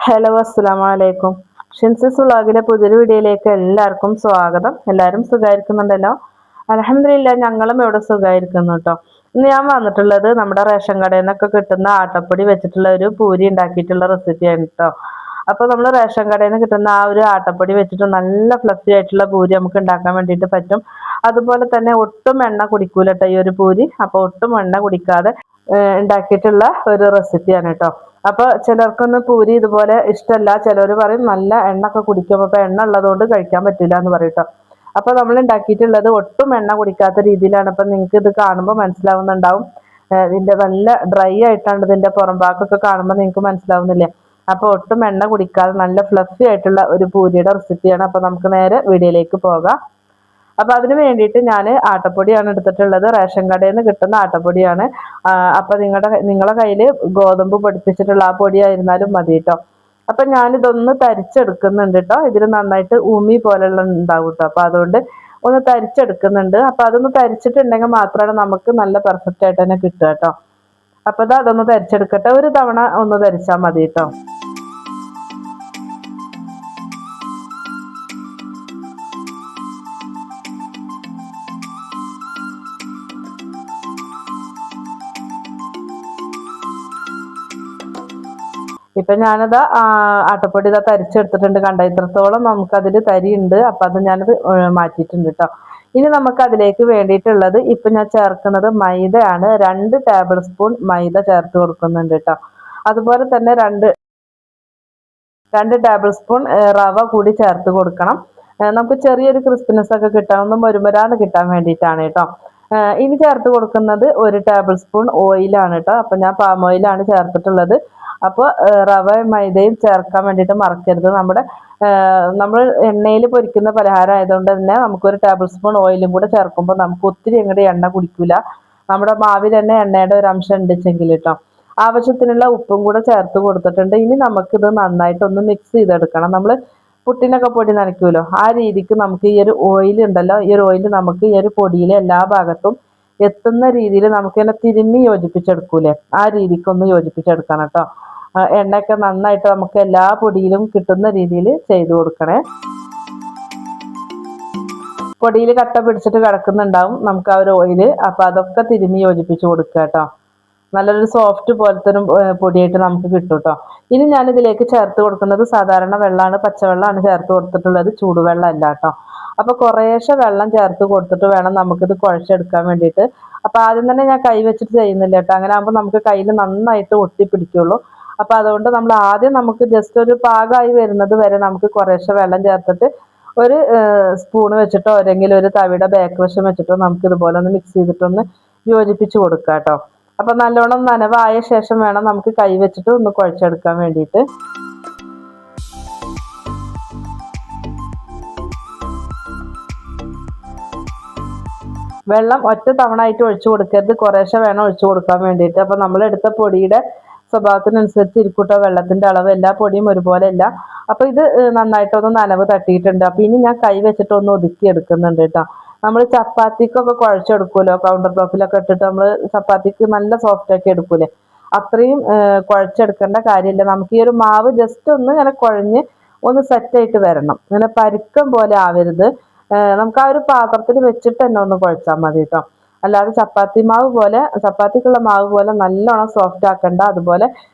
Hello അസ്സലാമു അലൈക്കും. ഷിൻസിസ് വ്ളോഗിലെ പുതിയൊരു വീഡിയോയിലേക്ക് എല്ലാവർക്കും സ്വാഗതം. എല്ലാവരും സുഖമായിരിക്കുന്നുണ്ടല്ലോ? അൽഹംദുലില്ലാഹ് ഞങ്ങളും ഇവിടെ സുഖമായിരിക്കുന്നു കേട്ടോ. ഇന്ന് ഞാൻ വന്നിട്ടുള്ളത് നമ്മുടെ റേഷൻ കടയിൽ നിന്നൊക്കെ കിട്ടുന്ന ആട്ടപ്പൊടി വെച്ചിട്ടുള്ള ഒരു പൂരി ഉണ്ടാക്കിയിട്ടുള്ള റെസിപ്പിയാണ് കേട്ടോ. അപ്പോൾ നമ്മൾ റേഷൻ കടയിൽ നിന്ന് കിട്ടുന്ന ആ ഒരു ആട്ടപ്പൊടി വെച്ചിട്ട് നല്ല ഫ്ലഫി ആയിട്ടുള്ള പൂരി നമുക്ക് ഉണ്ടാക്കാൻ വേണ്ടിയിട്ട് പറ്റും. അതുപോലെ തന്നെ ഒട്ടും എണ്ണ കുടിക്കൂല കേട്ടോ ഈ ഒരു പൂരി. അപ്പോൾ ഒട്ടും എണ്ണ കുടിക്കാതെ ഉണ്ടാക്കിയിട്ടുള്ള ഒരു റെസിപ്പിയാണ് കേട്ടോ. അപ്പോൾ ചിലർക്കൊന്നും പൂരി ഇതുപോലെ ഇഷ്ടമല്ല. ചിലർ പറയും നല്ല എണ്ണ ഒക്കെ കുടിക്കും, അപ്പോൾ എണ്ണ ഉള്ളതുകൊണ്ട് കഴിക്കാൻ പറ്റില്ല എന്ന് പറയും കേട്ടോ. അപ്പോൾ നമ്മൾ ഉണ്ടാക്കിയിട്ടുള്ളത് ഒട്ടും എണ്ണ കുടിക്കാത്ത രീതിയിലാണ്. അപ്പം നിങ്ങൾക്ക് ഇത് കാണുമ്പോൾ മനസ്സിലാവുന്നുണ്ടാവും, ഇതിൻ്റെ നല്ല ഡ്രൈ ആയിട്ടാണ് ഇതിൻ്റെ പുറം ഭാഗമൊക്കെ കാണുമ്പോൾ നിങ്ങൾക്ക് മനസ്സിലാവുന്നില്ലേ. അപ്പോൾ ഒട്ടും എണ്ണ കുടിക്കാതെ നല്ല ഫ്ലഫി ആയിട്ടുള്ള ഒരു പൂരിയുടെ റെസിപ്പിയാണ്. അപ്പോൾ നമുക്ക് നേരെ വീഡിയോയിലേക്ക് പോകാം. അപ്പോൾ അതിന് വേണ്ടിയിട്ട് ഞാൻ ആട്ടപ്പൊടിയാണ് എടുത്തിട്ടുള്ളത്. റേഷൻ കടയിൽ നിന്ന് കിട്ടുന്ന ആട്ടപ്പൊടിയാണ്. അപ്പോൾ നിങ്ങളുടെ കയ്യിൽ ഗോതമ്പ് പൊടിപ്പിച്ചിട്ടുള്ള ആ പൊടിയായിരുന്നാലും മതി കേട്ടോ. അപ്പം ഞാനിതൊന്ന് തരിച്ചെടുക്കുന്നുണ്ട് കേട്ടോ. ഇതിൽ നന്നായിട്ട് ഉമി പോലെയുള്ള ഉണ്ടാവും കേട്ടോ. അപ്പോൾ അതുകൊണ്ട് ഒന്ന് തരിച്ചെടുക്കുന്നുണ്ട്. അപ്പോൾ അതൊന്ന് തരിച്ചിട്ടുണ്ടെങ്കിൽ മാത്രമാണ് നമുക്ക് നല്ല പെർഫെക്റ്റ് ആയിട്ട് തന്നെ കിട്ടുക കേട്ടോ. അപ്പോൾ അതൊന്ന് തരിച്ചെടുക്കട്ടെ. ഒരു തവണ ഒന്ന് തരിച്ചാൽ മതി കേട്ടോ. ഇപ്പൊ ഞാനത് ആട്ടപ്പൊടി ഇതാ തരിച്ചെടുത്തിട്ടുണ്ട്. കണ്ട ഇത്രത്തോളം നമുക്കതിൽ തരിയുണ്ട്. അപ്പൊ അത് ഞാനത് മാറ്റിയിട്ടുണ്ട് കേട്ടോ. ഇനി നമുക്ക് അതിലേക്ക് വേണ്ടിയിട്ടുള്ളത് ഇപ്പൊ ഞാൻ ചേർക്കുന്നത് മൈദയാണ്. 2 ടേബിൾ സ്പൂൺ മൈദ ചേർത്ത് കൊടുക്കുന്നുണ്ട് കേട്ടോ. അതുപോലെ തന്നെ രണ്ട് ടേബിൾ സ്പൂൺ റവ കൂടി ചേർത്ത് കൊടുക്കണം. നമുക്ക് ചെറിയൊരു ക്രിസ്പിനെസ് ഒക്കെ കിട്ടാൻ, ഒന്ന് മൊരുമൊരാന്ന് കിട്ടാൻ വേണ്ടിയിട്ടാണ് കേട്ടോ. ഇനി ചേർത്ത് കൊടുക്കുന്നത് 1 ടേബിൾ സ്പൂൺ ഓയിലാണ് കേട്ടോ. അപ്പൊ ഞാൻ പാം ഓയിലാണ് ചേർത്തിട്ടുള്ളത്. അപ്പോൾ റവയും മൈദയും ചേർക്കാൻ വേണ്ടിയിട്ട് മറക്കരുത്. നമ്മൾ എണ്ണയിൽ പൊരിക്കുന്ന പലഹാരം ആയതുകൊണ്ട് തന്നെ നമുക്കൊരു ടേബിൾ സ്പൂൺ ഓയിലും കൂടെ ചേർക്കുമ്പോൾ നമുക്ക് ഒത്തിരി അങ്ങോട്ട് എണ്ണ കുടിക്കില്ല. നമ്മുടെ മാവിൽ തന്നെ എണ്ണയുടെ ഒരു അംശം ഉണ്ടെങ്കിൽ കേട്ടോ. ആവശ്യത്തിനുള്ള ഉപ്പും കൂടെ ചേർത്ത് കൊടുത്തിട്ടുണ്ട്. ഇനി നമുക്കിത് നന്നായിട്ടൊന്ന് മിക്സ് ചെയ്തെടുക്കണം. നമ്മൾ പുട്ടിനൊക്കെ പൊടി നനയ്ക്കുമല്ലോ, ആ രീതിക്ക് നമുക്ക് ഈ ഒരു ഓയിൽ ഉണ്ടല്ലോ, ഈ ഒരു ഓയിൽ നമുക്ക് ഈ ഒരു പൊടിയിലെ എല്ലാ ഭാഗത്തും എത്തുന്ന രീതിയിൽ നമുക്ക് തന്നെ തിരുമ്മി യോജിപ്പിച്ചെടുക്കൂലേ, ആ രീതിക്കൊന്ന് യോജിപ്പിച്ചെടുക്കണം കേട്ടോ. എണ്ണയൊക്കെ നന്നായിട്ട് നമുക്ക് എല്ലാ പൊടിയിലും കിട്ടുന്ന രീതിയിൽ ചെയ്തു കൊടുക്കണേ. പൊടിയിൽ കട്ട പിടിച്ചിട്ട് കിടക്കുന്നുണ്ടാവും നമുക്ക് ആ ഒരു ഓയില്. അപ്പൊ അതൊക്കെ തിരുമ്മി യോജിപ്പിച്ച് കൊടുക്കുക കേട്ടോ. നല്ലൊരു സോഫ്റ്റ് പോലത്തെ ഒരു പൊടിയായിട്ട് നമുക്ക് കിട്ടും കേട്ടോ. ഇനി ഞാനിതിലേക്ക് ചേർത്ത് കൊടുക്കുന്നത് സാധാരണ വെള്ളമാണ്, പച്ചവെള്ളമാണ് ചേർത്ത് കൊടുത്തിട്ടുള്ളത്, ചൂടുവെള്ളം അല്ല കേട്ടോ. അപ്പൊ കുറേശ്ശെ വെള്ളം ചേർത്ത് കൊടുത്തിട്ട് വേണം നമുക്കിത് കുഴച്ചെടുക്കാൻ വേണ്ടിയിട്ട്. അപ്പൊ ആദ്യം തന്നെ ഞാൻ കൈ വെച്ചിട്ട് ചെയ്യുന്നില്ല കേട്ടോ. അങ്ങനെ ആകുമ്പോൾ നമുക്ക് കയ്യിൽ നന്നായിട്ട് ഒട്ടിപ്പിടിക്കുള്ളൂ. അപ്പൊ അതുകൊണ്ട് നമ്മൾ ആദ്യം നമുക്ക് ജസ്റ്റ് ഒരു പാകമായി വരുന്നത് വരെ നമുക്ക് കുറേശ്ശെ വെള്ളം ചേർത്തിട്ട് ഒരു സ്പൂണ് വെച്ചിട്ടോ അല്ലെങ്കിൽ ഒരു തവിയുടെ ബാക്ക് വശം വെച്ചിട്ടോ നമുക്ക് ഇതുപോലെ ഒന്ന് മിക്സ് ചെയ്തിട്ടൊന്ന് യോജിപ്പിച്ച് കൊടുക്കാം കേട്ടോ. അപ്പൊ നല്ലോണം നനവായ ശേഷം വേണം നമുക്ക് കൈ വെച്ചിട്ട് ഒന്ന് കുഴച്ചെടുക്കാൻ വേണ്ടിയിട്ട്. വെള്ളം ഒറ്റ തവണ ആയിട്ട് ഒഴിച്ചു കൊടുക്കരുത്, കുറേശ്ശെ വേണം ഒഴിച്ചു കൊടുക്കാൻ വേണ്ടിയിട്ട്. അപ്പൊ നമ്മൾ എടുത്ത പൊടിയുടെ സ്വഭാവത്തിനനുസരിച്ച് ഇരിക്കൂട്ടോ വെള്ളത്തിന്റെ അളവ്. എല്ലാ പൊടിയും ഒരുപോലെ അല്ല. അപ്പൊ ഇത് നന്നായിട്ടൊന്ന് നനവ് തട്ടിയിട്ടുണ്ട്. അപ്പൊ ഇനി ഞാൻ കൈ വെച്ചിട്ട് ഒന്ന് ഒതുക്കി എടുക്കുന്നുണ്ട് കേട്ടോ. നമ്മൾ ചപ്പാത്തിക്കൊക്കെ കുഴച്ചെടുക്കുമല്ലോ, കൗണ്ടർ ടോപ്പിലൊക്കെ ഇട്ടിട്ട് നമ്മൾ ചപ്പാത്തിക്ക് നല്ല സോഫ്റ്റ് ആക്കി എടുക്കൂലേ, അത്രയും കുഴച്ചെടുക്കേണ്ട കാര്യമില്ല. നമുക്ക് ഈ ഒരു മാവ് ജസ്റ്റ് ഒന്ന് ഇങ്ങനെ കുഴഞ്ഞ് ഒന്ന് സെറ്റായിട്ട് വരണം. ഇങ്ങനെ പരുക്കം പോലെ ആവരുത്. നമുക്ക് ആ ഒരു പാത്രത്തിൽ വെച്ചിട്ട് തന്നെ ഒന്ന് കുഴച്ചാൽ മതി കേട്ടോ. അല്ലാതെ ചപ്പാത്തിക്കുള്ള മാവ് പോലെ നല്ലോണം സോഫ്റ്റ് ആക്കണ്ട. അതുപോലെ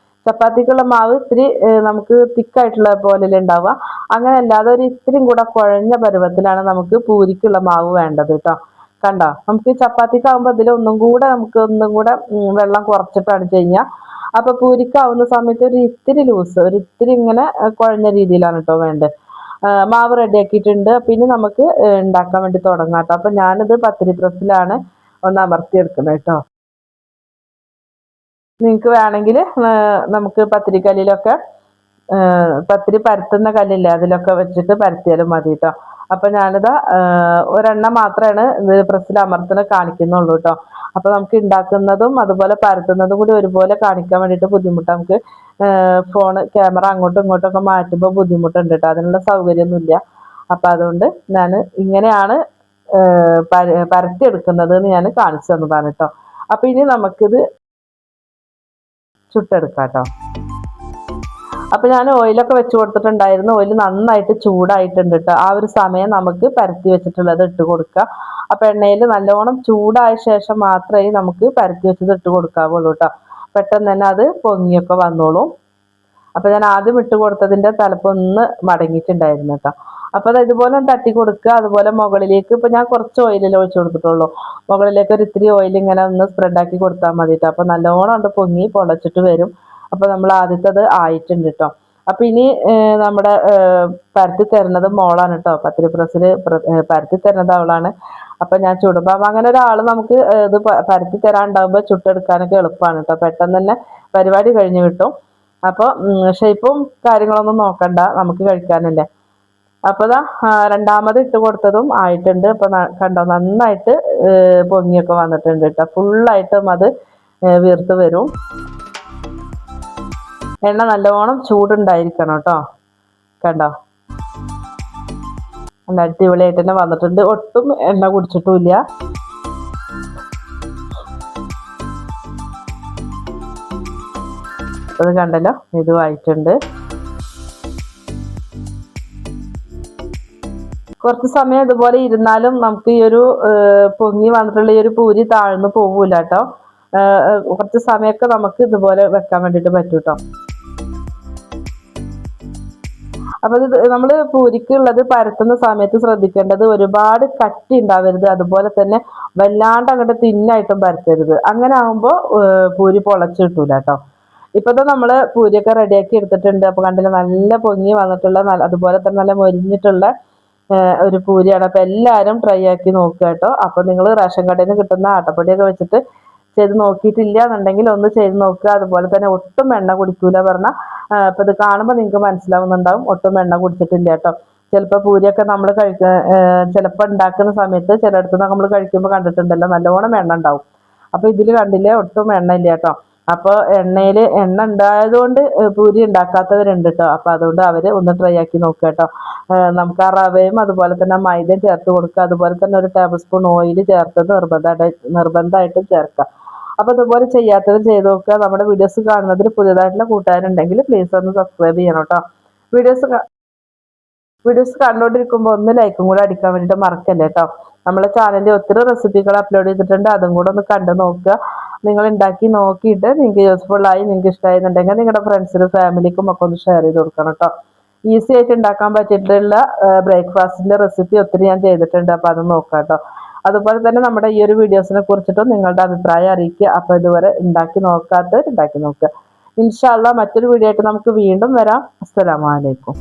ചപ്പാത്തിക്കുള്ള മാവ് ഇത്തിരി നമുക്ക് തിക്കായിട്ടുള്ള പോലെ ഉണ്ടാവുക. അങ്ങനെ അല്ലാതെ ഒരു ഇത്തിരിയും കൂടെ കുഴഞ്ഞ പരുവത്തിലാണ് നമുക്ക് പൂരിക്കുള്ള മാവ് വേണ്ടത് കേട്ടോ. കണ്ടോ, നമുക്ക് ചപ്പാത്തിക്കാവുമ്പോൾ ഒന്നും കൂടെ വെള്ളം കുറച്ചിട്ടാണ് ചെയ്യുക. അപ്പൊ പൂരിക്കാവുന്ന സമയത്ത് ഒരു ഇത്തിരി ലൂസ്, ഒരു ഇത്തിരി ഇങ്ങനെ കുഴഞ്ഞ രീതിയിലാണ് കേട്ടോ വേണ്ടത്. മാവ് റെഡിയാക്കിയിട്ടുണ്ട്. പിന്നെ നമുക്ക് ഉണ്ടാക്കാൻ വേണ്ടി തുടങ്ങാം കേട്ടോ. അപ്പൊ ഞാനിത് പത്തിരി പ്രസ്സിലാണ് ഒന്ന് അമർത്തിയെടുക്കുന്നത് കേട്ടോ. നിങ്ങൾക്ക് വേണമെങ്കിൽ നമുക്ക് പത്തിരിക്കല്ലിലൊക്കെ പത്തിരി പരത്തുന്ന കല്ലില്ലേ, അതിലൊക്കെ വെച്ചിട്ട് പരത്തിയാലും മതി കേട്ടോ. അപ്പൊ ഞാനിതാ ഒരെണ്ണം മാത്രമാണ് ഇത് പ്രസ്സിൽ അമർത്തുന്ന കാണിക്കുന്നുള്ളൂ കേട്ടോ. അപ്പൊ നമുക്ക് ഉണ്ടാക്കുന്നതും അതുപോലെ പരത്തുന്നതും കൂടി ഒരുപോലെ കാണിക്കാൻ വേണ്ടിയിട്ട് ബുദ്ധിമുട്ട്. നമുക്ക് ക്യാമറ അങ്ങോട്ടും ഇങ്ങോട്ടും ഒക്കെ മാറ്റുമ്പോൾ ബുദ്ധിമുട്ടുണ്ട് കേട്ടോ. അതിനുള്ള സൗകര്യമൊന്നുമില്ല. അപ്പൊ അതുകൊണ്ട് ഞാൻ ഇങ്ങനെയാണ് പരത്തിയെടുക്കുന്നത് എന്ന് ഞാൻ കാണിച്ചു തന്നതാണ് കേട്ടോ. അപ്പൊ ഇനി നമുക്കിത് ചുട്ടെടുക്കാം കേട്ടോ. അപ്പോൾ ഞാൻ ഓയിലൊക്കെ വെച്ച് കൊടുത്തിട്ടുണ്ടായിരുന്നു. ഓയിൽ നന്നായിട്ട് ചൂടായിട്ടുണ്ട് കേട്ടോ. ആ ഒരു സമയം നമുക്ക് പരത്തി വെച്ചിട്ടുള്ളത് ഇട്ട് കൊടുക്കുക. അപ്പോൾ എണ്ണയിൽ നല്ലോണം ചൂടായ ശേഷം മാത്രമേ നമുക്ക് പരത്തി വെച്ചത് ഇട്ട് കൊടുക്കാവുള്ളൂ കേട്ടോ. പെട്ടെന്ന് തന്നെ അത് പൊങ്ങിയൊക്കെ വന്നോളും. അപ്പോൾ ഞാൻ ആദ്യം ഇട്ട് കൊടുത്തതിൻ്റെ തലപ്പൊന്ന് മടങ്ങിയിട്ടുണ്ടായിരുന്നു കേട്ടോ. അപ്പോൾ അത് ഇതുപോലെ തട്ടി കൊടുക്കുക. അതുപോലെ മുകളിലേക്ക് ഇപ്പോൾ ഞാൻ കുറച്ച് ഓയിലല്ലേ ഒഴിച്ച് കൊടുത്തിട്ടുള്ളൂ. മുകളിലേക്ക് ഒരു ഇത്തിരി ഓയിൽ ഇങ്ങനെ ഒന്ന് സ്പ്രെഡാക്കി കൊടുത്താൽ മതി കേട്ടോ. അപ്പോൾ നല്ലോണം ഉണ്ട് പൊങ്ങി പൊളച്ചിട്ട് വരും. അപ്പോൾ നമ്മൾ ആദ്യത്തത് ആയിട്ടുണ്ട് കേട്ടോ. അപ്പോൾ ഇനി നമ്മുടെ പരത്തി തരുന്നത് മോളാണ് കേട്ടോ. പത്തിരി പ്രസ്സിൽ പരത്തി തരുന്നത് അവളാണ്. അപ്പം ഞാൻ ചുടുമ്പോൾ അപ്പം അങ്ങനെ ഒരാൾ നമുക്ക് ഇത് പരത്തി തരാനുണ്ടാകുമ്പോൾ ചുട്ടെടുക്കാനൊക്കെ എളുപ്പമാണ് കേട്ടോ. പെട്ടെന്ന് തന്നെ പരിപാടി കഴിഞ്ഞ് കിട്ടും. അപ്പോൾ ഷേപ്പും കാര്യങ്ങളൊന്നും നോക്കണ്ട, നമുക്ക് കഴിക്കാനല്ലേ. അപ്പോൾ ഇതാ രണ്ടാമത് ഇട്ട് കൊടുത്തതും ആയിട്ടുണ്ട്. അപ്പോൾ കണ്ടോ നന്നായിട്ട് പൊങ്ങിയൊക്കെ വന്നിട്ടുണ്ട് കേട്ടോ. ഫുള്ളായിട്ടും അത് വീർത്ത് വരും. എണ്ണ നല്ലോണം ചൂടുണ്ടായിരിക്കണം കേട്ടോ. കണ്ടോ നല്ല അടിപൊളിയായിട്ട് തന്നെ വന്നിട്ടുണ്ട്. ഒട്ടും എണ്ണ കുടിച്ചിട്ടുമില്ല. അത് കണ്ടല്ലോ, ഇതുമായിട്ടുണ്ട്. കുറച്ച് സമയം ഇതുപോലെ ഇരുന്നാലും നമുക്ക് ഈ ഒരു പൊങ്ങി വന്നിട്ടുള്ള ഈ ഒരു പൂരി താഴ്ന്നു പോകൂല കേട്ടോ. കുറച്ച് സമയമൊക്കെ നമുക്ക് ഇതുപോലെ വെക്കാൻ വേണ്ടിയിട്ട് പറ്റും കേട്ടോ. അപ്പോൾ ഇത് നമ്മൾ പൂരിക്കുള്ളത് പരത്തുന്ന സമയത്ത് ശ്രദ്ധിക്കേണ്ടത് ഒരുപാട് കട്ടി ഉണ്ടാവരുത്, അതുപോലെ തന്നെ വല്ലാണ്ട് അങ്ങോട്ട് തിന്നായിട്ടും പരത്തരുത്. അങ്ങനെ ആകുമ്പോൾ പൂരി പൊളച്ച് കിട്ടൂല കേട്ടോ. ഇപ്പോഴത്തെ നമ്മൾ പൂരിയൊക്കെ റെഡിയാക്കി എടുത്തിട്ടുണ്ട്. അപ്പോൾ കണ്ടില്ല നല്ല പൊങ്ങി വന്നിട്ടുള്ള അതുപോലെ തന്നെ നല്ല മൊരിഞ്ഞിട്ടുള്ള ഒരു പൂരിയാണ്. അപ്പോൾ എല്ലാവരും ട്രൈ ആക്കി നോക്കുക കേട്ടോ. അപ്പോൾ നിങ്ങൾ റേഷൻ കടയിൽ നിന്ന് കിട്ടുന്ന ആട്ടപ്പൊടിയൊക്കെ വെച്ചിട്ട് ചെയ്ത് നോക്കിയിട്ടില്ല എന്നുണ്ടെങ്കിൽ ഒന്ന് ചെയ്ത് നോക്കുക. അതുപോലെ തന്നെ ഒട്ടും എണ്ണ കുടിക്കൂല പറഞ്ഞാൽ ഇപ്പം ഇത് കാണുമ്പോൾ നിങ്ങൾക്ക് മനസ്സിലാവുന്നുണ്ടാവും ഒട്ടും എണ്ണ കുടിച്ചിട്ടില്ല കേട്ടോ. ചിലപ്പോൾ പൂരിയൊക്കെ നമ്മൾ ചിലപ്പോൾ ഉണ്ടാക്കുന്ന സമയത്ത് ചിലയിടത്ത് നിന്ന് നമ്മൾ കഴിക്കുമ്പോൾ കണ്ടിട്ടുണ്ടല്ലോ നല്ലോണം എണ്ണ ഉണ്ടാവും. അപ്പോൾ ഇതിൽ കണ്ടില്ലേ ഒട്ടും എണ്ണ ഇല്ല കേട്ടോ. അപ്പോൾ എണ്ണയിൽ എണ്ണ ഉണ്ടായതുകൊണ്ട് പൂരി ഉണ്ടാക്കാത്തവരുണ്ട് കേട്ടോ. അപ്പോൾ അതുകൊണ്ട് അവർ ഒന്ന് ട്രൈ ആക്കി നോക്കുക കേട്ടോ. നമുക്ക് ആ റവയും അതുപോലെ തന്നെ മൈദയും ചേർത്ത് കൊടുക്കുക. അതുപോലെ തന്നെ ഒരു ടേബിൾ സ്പൂൺ ഓയിൽ ചേർത്തത് നിർബന്ധമായിട്ടും ചേർക്കുക. അപ്പോൾ അതുപോലെ ചെയ്യാത്തവർ ചെയ്ത് നോക്കുക. നമ്മുടെ വീഡിയോസ് കാണുന്നതിൽ പുതിയതായിട്ടുള്ള കൂട്ടുകാരുണ്ടെങ്കിൽ പ്ലീസ് ഒന്ന് സബ്സ്ക്രൈബ് ചെയ്യണം കേട്ടോ. വീഡിയോസ് കണ്ടുകൊണ്ടിരിക്കുമ്പോൾ ഒന്ന് ലൈക്കും കൂടെ അടിക്കാൻ വേണ്ടിയിട്ട് മറക്കല്ലേ കേട്ടോ. നമ്മളെ ചാനലിൽ ഒത്തിരി റെസിപ്പികൾ അപ്ലോഡ് ചെയ്തിട്ടുണ്ട്, അതും കൂടെ ഒന്ന് കണ്ടു നോക്കുക. നിങ്ങൾ ഉണ്ടാക്കി നോക്കിയിട്ട് നിങ്ങൾക്ക് യൂസ്ഫുള്ളായി നിങ്ങൾക്ക് ഇഷ്ടമായിരുന്നുണ്ടെങ്കിൽ നിങ്ങളുടെ ഫ്രണ്ട്സിനും ഫാമിലിക്കും ഒക്കെ ഒന്ന് ഷെയർ ചെയ്ത് കൊടുക്കണം കേട്ടോ. ഈസി ആയിട്ട് ഉണ്ടാക്കാൻ പറ്റിയിട്ടുള്ള ബ്രേക്ക്ഫാസ്റ്റിൻ്റെ റെസിപ്പി ഒത്തിരി ഞാൻ ചെയ്തിട്ടുണ്ട്. അപ്പോൾ അത് നോക്കാം കേട്ടോ. അതുപോലെ തന്നെ നമ്മുടെ ഈ ഒരു വീഡിയോസിനെ കുറിച്ചിട്ടും നിങ്ങളുടെ അഭിപ്രായം അറിയിക്കുക. അപ്പോൾ ഇതുവരെ ഉണ്ടാക്കി നോക്കാത്തവർ ഉണ്ടാക്കി നോക്കുക. ഇൻഷാ അല്ലാഹ് മറ്റൊരു വീഡിയോ ആയിട്ട് നമുക്ക് വീണ്ടും വരാം. അസ്സലാമു അലൈക്കും.